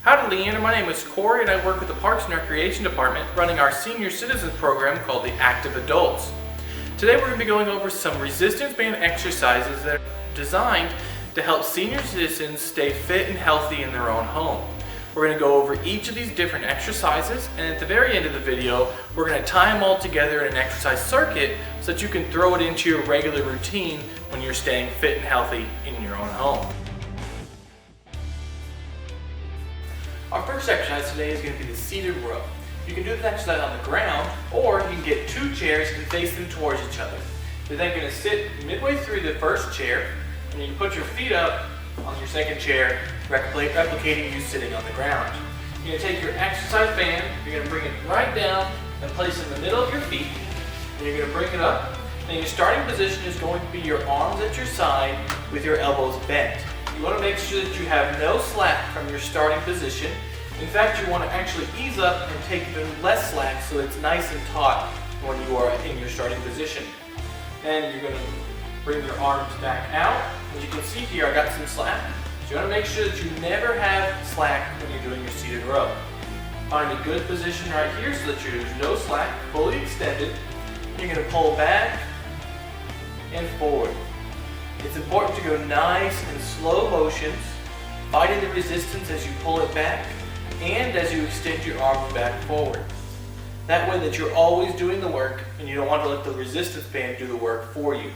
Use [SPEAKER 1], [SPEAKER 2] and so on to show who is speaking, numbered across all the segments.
[SPEAKER 1] Howdy Leander, my name is Corey and I work with the Parks and Recreation Department running our senior citizen program called the Active Adults. Today we're going to be going over some resistance band exercises that are designed to help senior citizens stay fit and healthy in their own home. We're going to go over each of these different exercises, and at the very end of the video we're going to tie them all together in an exercise circuit so that you can throw it into your regular routine when you're staying fit and healthy in your own home. Our first exercise today is going to be the seated row. You can do this exercise on the ground, or you can get two chairs and face them towards each other. You're then going to sit midway through the first chair, and you can put your feet up on your second chair, replicating you sitting on the ground. You're going to take your exercise band, you're going to bring it right down and place it in the middle of your feet, and you're going to bring it up, and your starting position is going to be your arms at your side with your elbows bent. You want to make sure that you have no slack from your starting position. In fact, you want to actually ease up and take even less slack so it's nice and taut when you are in your starting position. Then you're going to bring your arms back out. As you can see here, I got some slack. So you want to make sure that you never have slack when you're doing your seated row. Find a good position right here so that there's no slack, fully extended. You're going to pull back and forward. It's important to go nice and slow motions, fighting the resistance as you pull it back and as you extend your arms back forward. That way that you're always doing the work and you don't want to let the resistance band do the work for you.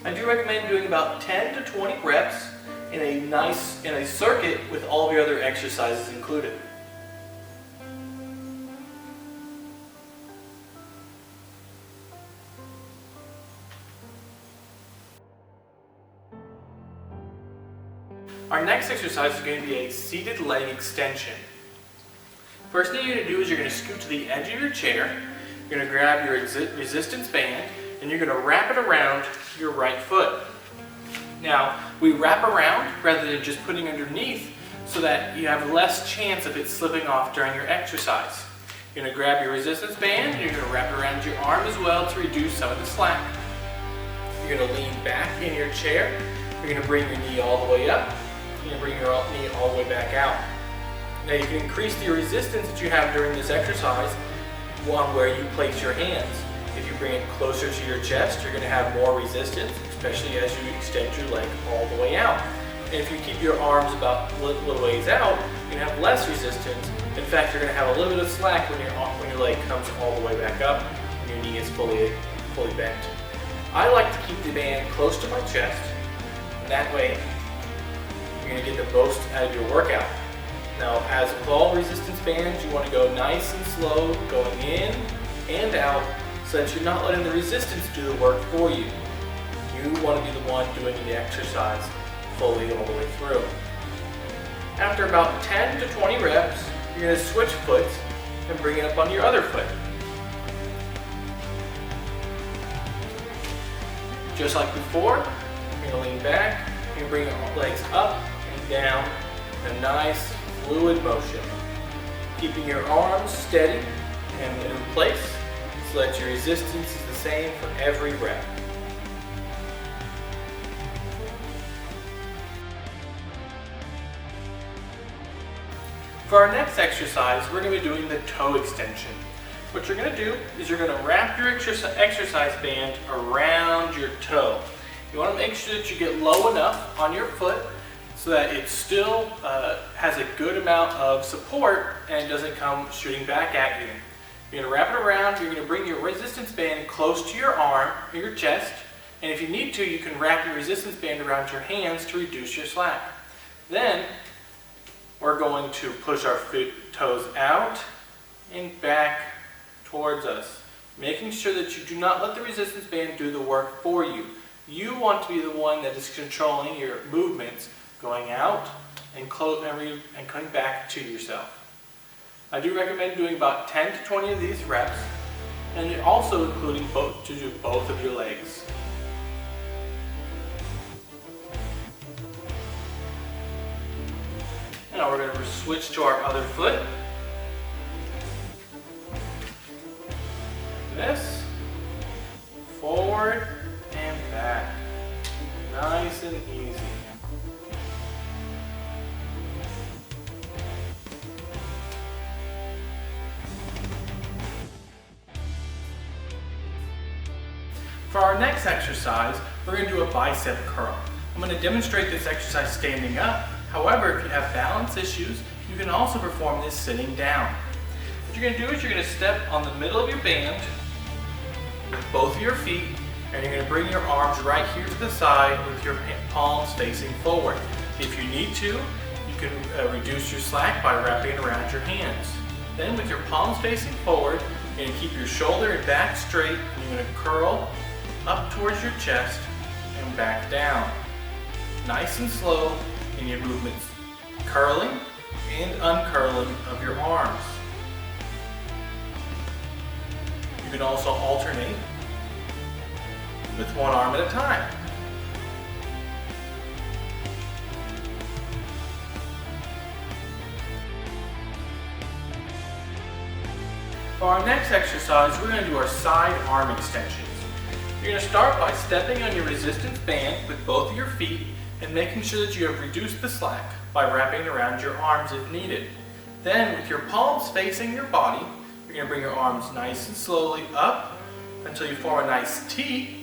[SPEAKER 1] I do recommend doing about 10 to 20 reps in a circuit with all of your other exercises included. Our next exercise is going to be a seated leg extension. First thing you're going to do is you're going to scoot to the edge of your chair, you're going to grab your resistance band, and you're going to wrap it around your right foot. Now, we wrap around rather than just putting underneath so that you have less chance of it slipping off during your exercise. You're going to grab your resistance band, and you're going to wrap it around your arm as well to reduce some of the slack. You're going to lean back in your chair, you're going to bring your knee all the way up, you're going to bring your knee all the way back out. Now you can increase the resistance that you have during this exercise on where you place your hands. If you bring it closer to your chest, you're going to have more resistance, especially as you extend your leg all the way out. And if you keep your arms about a little ways out, you're going to have less resistance. In fact, you're going to have a little bit of slack when your leg comes all the way back up and your knee is fully bent. I like to keep the band close to my chest, and that way you're going to get the most out of your workout. Now, as with all resistance bands, you want to go nice and slow, going in and out, so that you're not letting the resistance do the work for you. You want to be the one doing the exercise fully all the way through. After about 10 to 20 reps, you're going to switch foot and bring it up on your other foot. Just like before, you're going to lean back, you bring your legs up and down in a nice fluid motion, keeping your arms steady and in place so that your resistance is the same for every rep. For our next exercise, we're going to be doing the toe extension. What you're going to do is you're going to wrap your exercise band around your toe. You want to make sure that you get low enough on your foot so that it still has a good amount of support and doesn't come shooting back at you. You're going to wrap it around, you're going to bring your resistance band close to your arm or your chest, and if you need to, you can wrap your resistance band around your hands to reduce your slack. Then, we're going to push our toes out and back towards us, making sure that you do not let the resistance band do the work for you. You want to be the one that is controlling your movements, going out and coming back to yourself. I do recommend doing about 10 to 20 of these reps, and also including to do both of your legs. Now we're going to switch to our other foot. This. For our next exercise, we're going to do a bicep curl. I'm going to demonstrate this exercise standing up. However, if you have balance issues, you can also perform this sitting down. What you're going to do is you're going to step on the middle of your band with both of your feet, and you're going to bring your arms right here to the side with your palms facing forward. If you need to, you can reduce your slack by wrapping it around your hands. Then with your palms facing forward, you're going to keep your shoulder and back straight, and you're going to curl up towards your chest and back down. Nice and slow in your movements, curling and uncurling of your arms. You can also alternate with one arm at a time. For our next exercise, we're going to do our side arm extensions. You're going to start by stepping on your resistance band with both of your feet and making sure that you have reduced the slack by wrapping it around your arms if needed. Then, with your palms facing your body, you're going to bring your arms nice and slowly up until you form a nice T,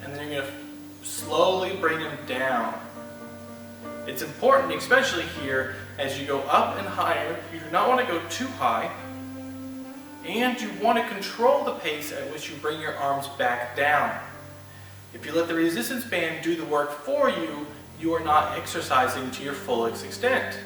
[SPEAKER 1] and then you're going to slowly bring them down. It's important, especially here, as you go up and higher, you do not want to go too high, and you want to control the pace at which you bring your arms back down. If you let the resistance band do the work for you, you are not exercising to your fullest extent.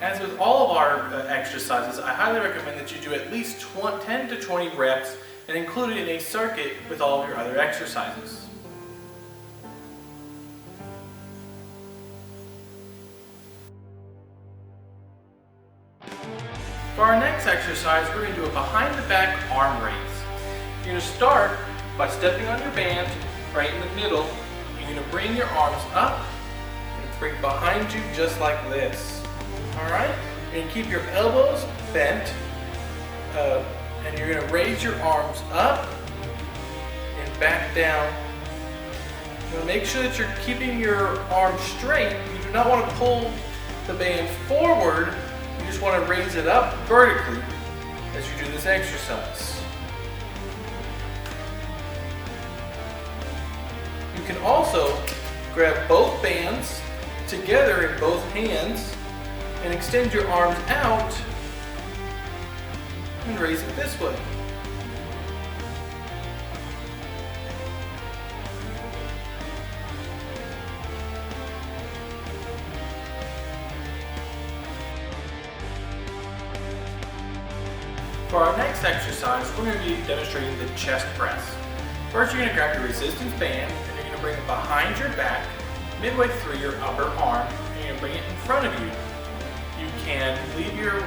[SPEAKER 1] As with all of our exercises, I highly recommend that you do at least 10 to 20 reps and include it in a circuit with all of your other exercises. For our next exercise, we're going to do a behind the back arm raise. You're going to start by stepping on your band right in the middle. You're going to bring your arms up and bring behind you just like this. Alright? You're going to keep your elbows bent and you're going to raise your arms up and back down. You're going to make sure that you're keeping your arms straight. You do not want to pull the band forward. You just want to raise it up vertically as you do this exercise. You can also grab both bands together in both hands and extend your arms out and raise it this way. For our next exercise, we're going to be demonstrating the chest press. First, you're going to grab your resistance band and you're going to bring it behind your back, midway through your upper arm, and you're going to bring it in front of you. You can leave your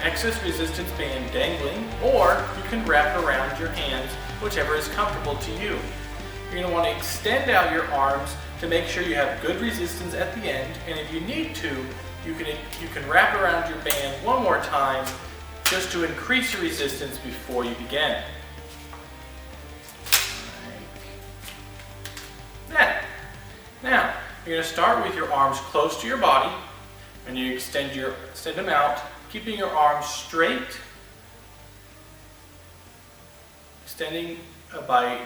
[SPEAKER 1] excess resistance band dangling, or you can wrap it around your hands, whichever is comfortable to you. You're going to want to extend out your arms to make sure you have good resistance at the end, and if you need to, you can wrap around your band one more time just to increase your resistance before you begin. Now, you're going to start with your arms close to your body, and you extend them out, keeping your arms straight, extending by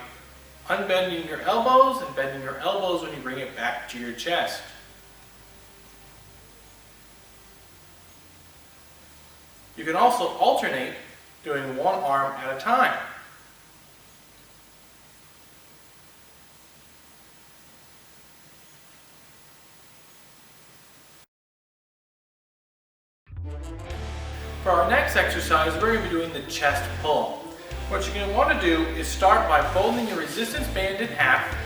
[SPEAKER 1] unbending your elbows and bending your elbows when you bring it back to your chest. You can also alternate doing one arm at a time. For our next exercise, we're going to be doing the chest pull. What you're going to want to do is start by folding your resistance band in half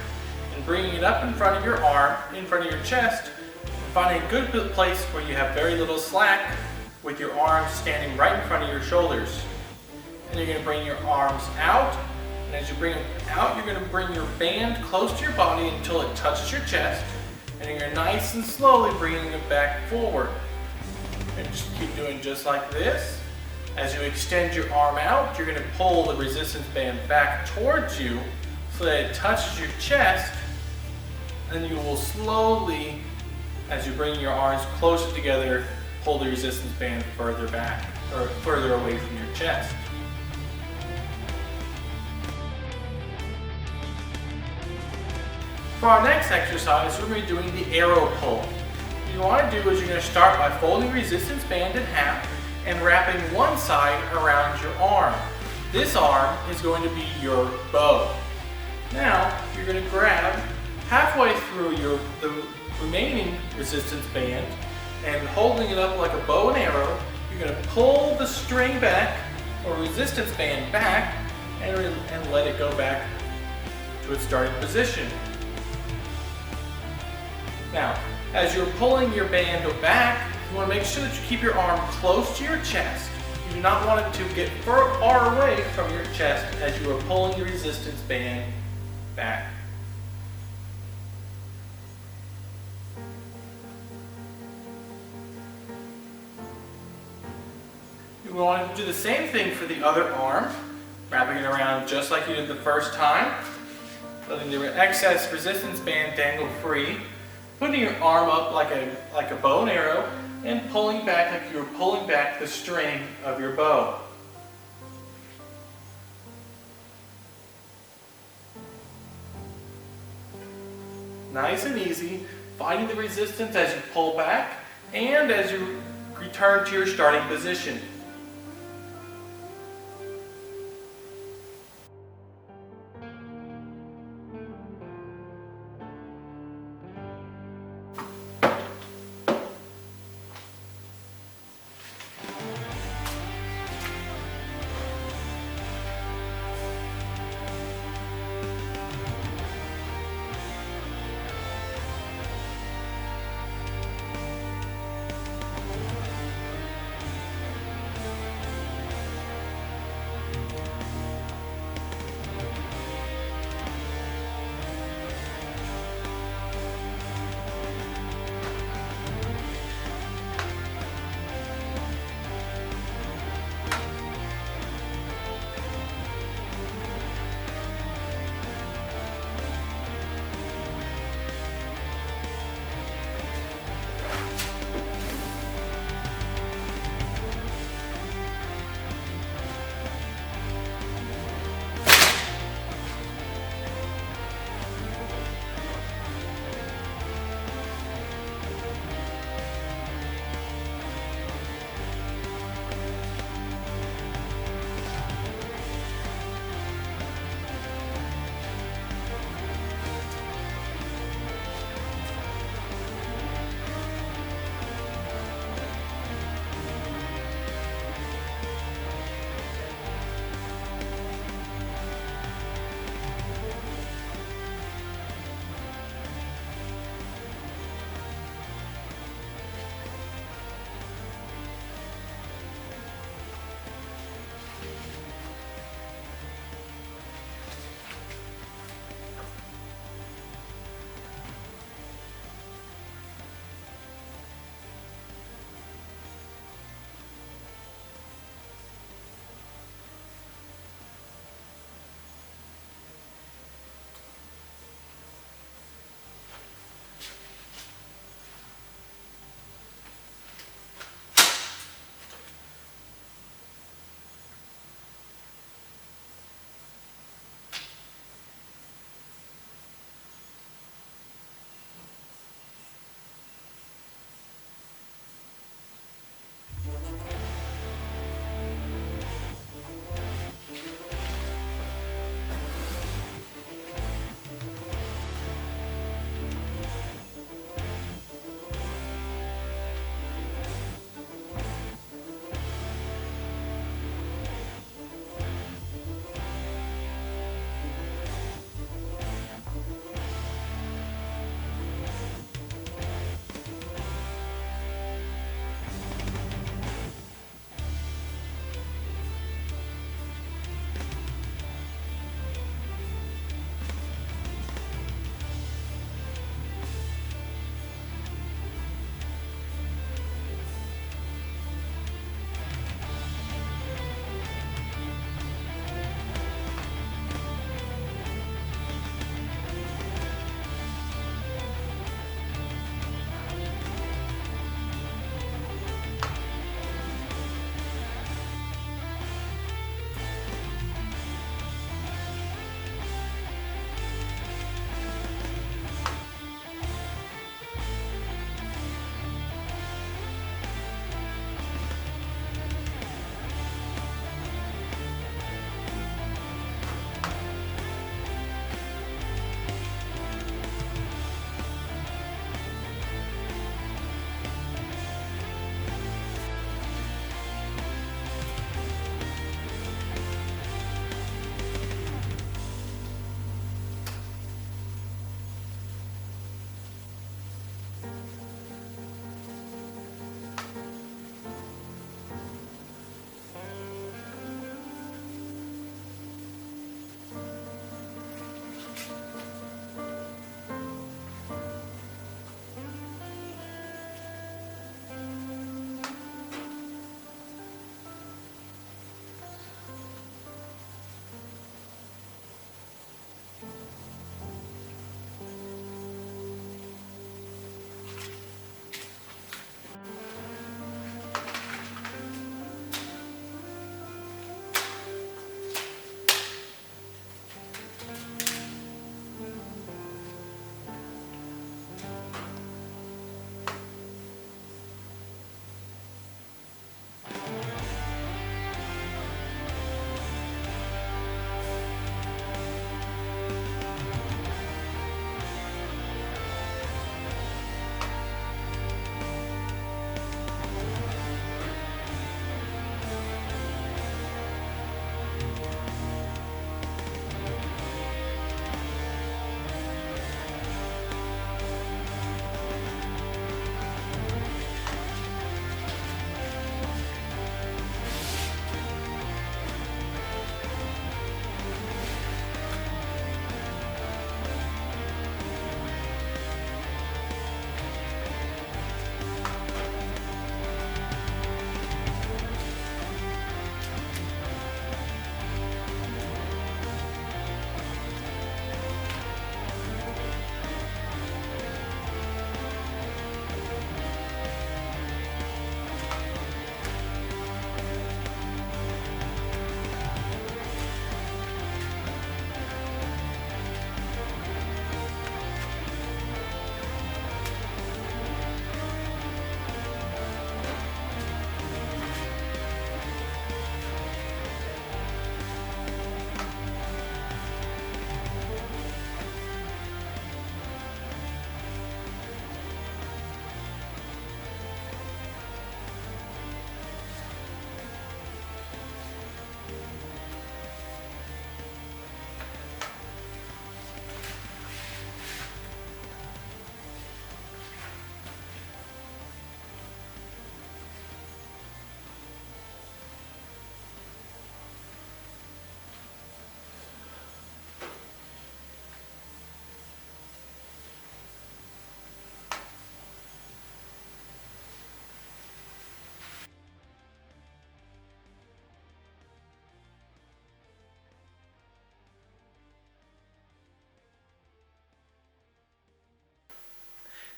[SPEAKER 1] and bringing it up in front of your arm, in front of your chest, and finding a good place where you have very little slack with your arms standing right in front of your shoulders. And you're going to bring your arms out, and as you bring them out, you're going to bring your band close to your body until it touches your chest, and you're nice and slowly bringing it back forward. And just keep doing just like this. As you extend your arm out, you're going to pull the resistance band back towards you so that it touches your chest, and you will slowly, as you bring your arms closer together, pull the resistance band further back or further away from your chest. For our next exercise, we're going to be doing the arrow pull. What you want to do is you're going to start by folding the resistance band in half and wrapping one side around your arm. This arm is going to be your bow. Now, you're going to grab halfway through the remaining resistance band and holding it up like a bow and arrow, you're going to pull the string back or resistance band back and let it go back to its starting position. Now, as you're pulling your band back, you want to make sure that you keep your arm close to your chest. You do not want it to get far away from your chest as you are pulling the resistance band back. You want to do the same thing for the other arm, wrapping it around just like you did the first time, letting the excess resistance band dangle free, putting your arm up like a bow and arrow, and pulling back like you're pulling back the string of your bow. Nice and easy, finding the resistance as you pull back and as you return to your starting position.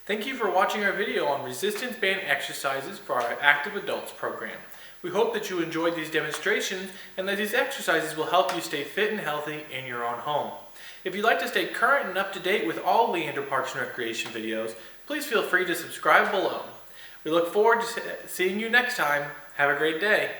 [SPEAKER 1] Thank you for watching our video on resistance band exercises for our Active Adults program. We hope that you enjoyed these demonstrations and that these exercises will help you stay fit and healthy in your own home. If you'd like to stay current and up to date with all Leander Parks and Recreation videos, please feel free to subscribe below. We look forward to seeing you next time. Have a great day.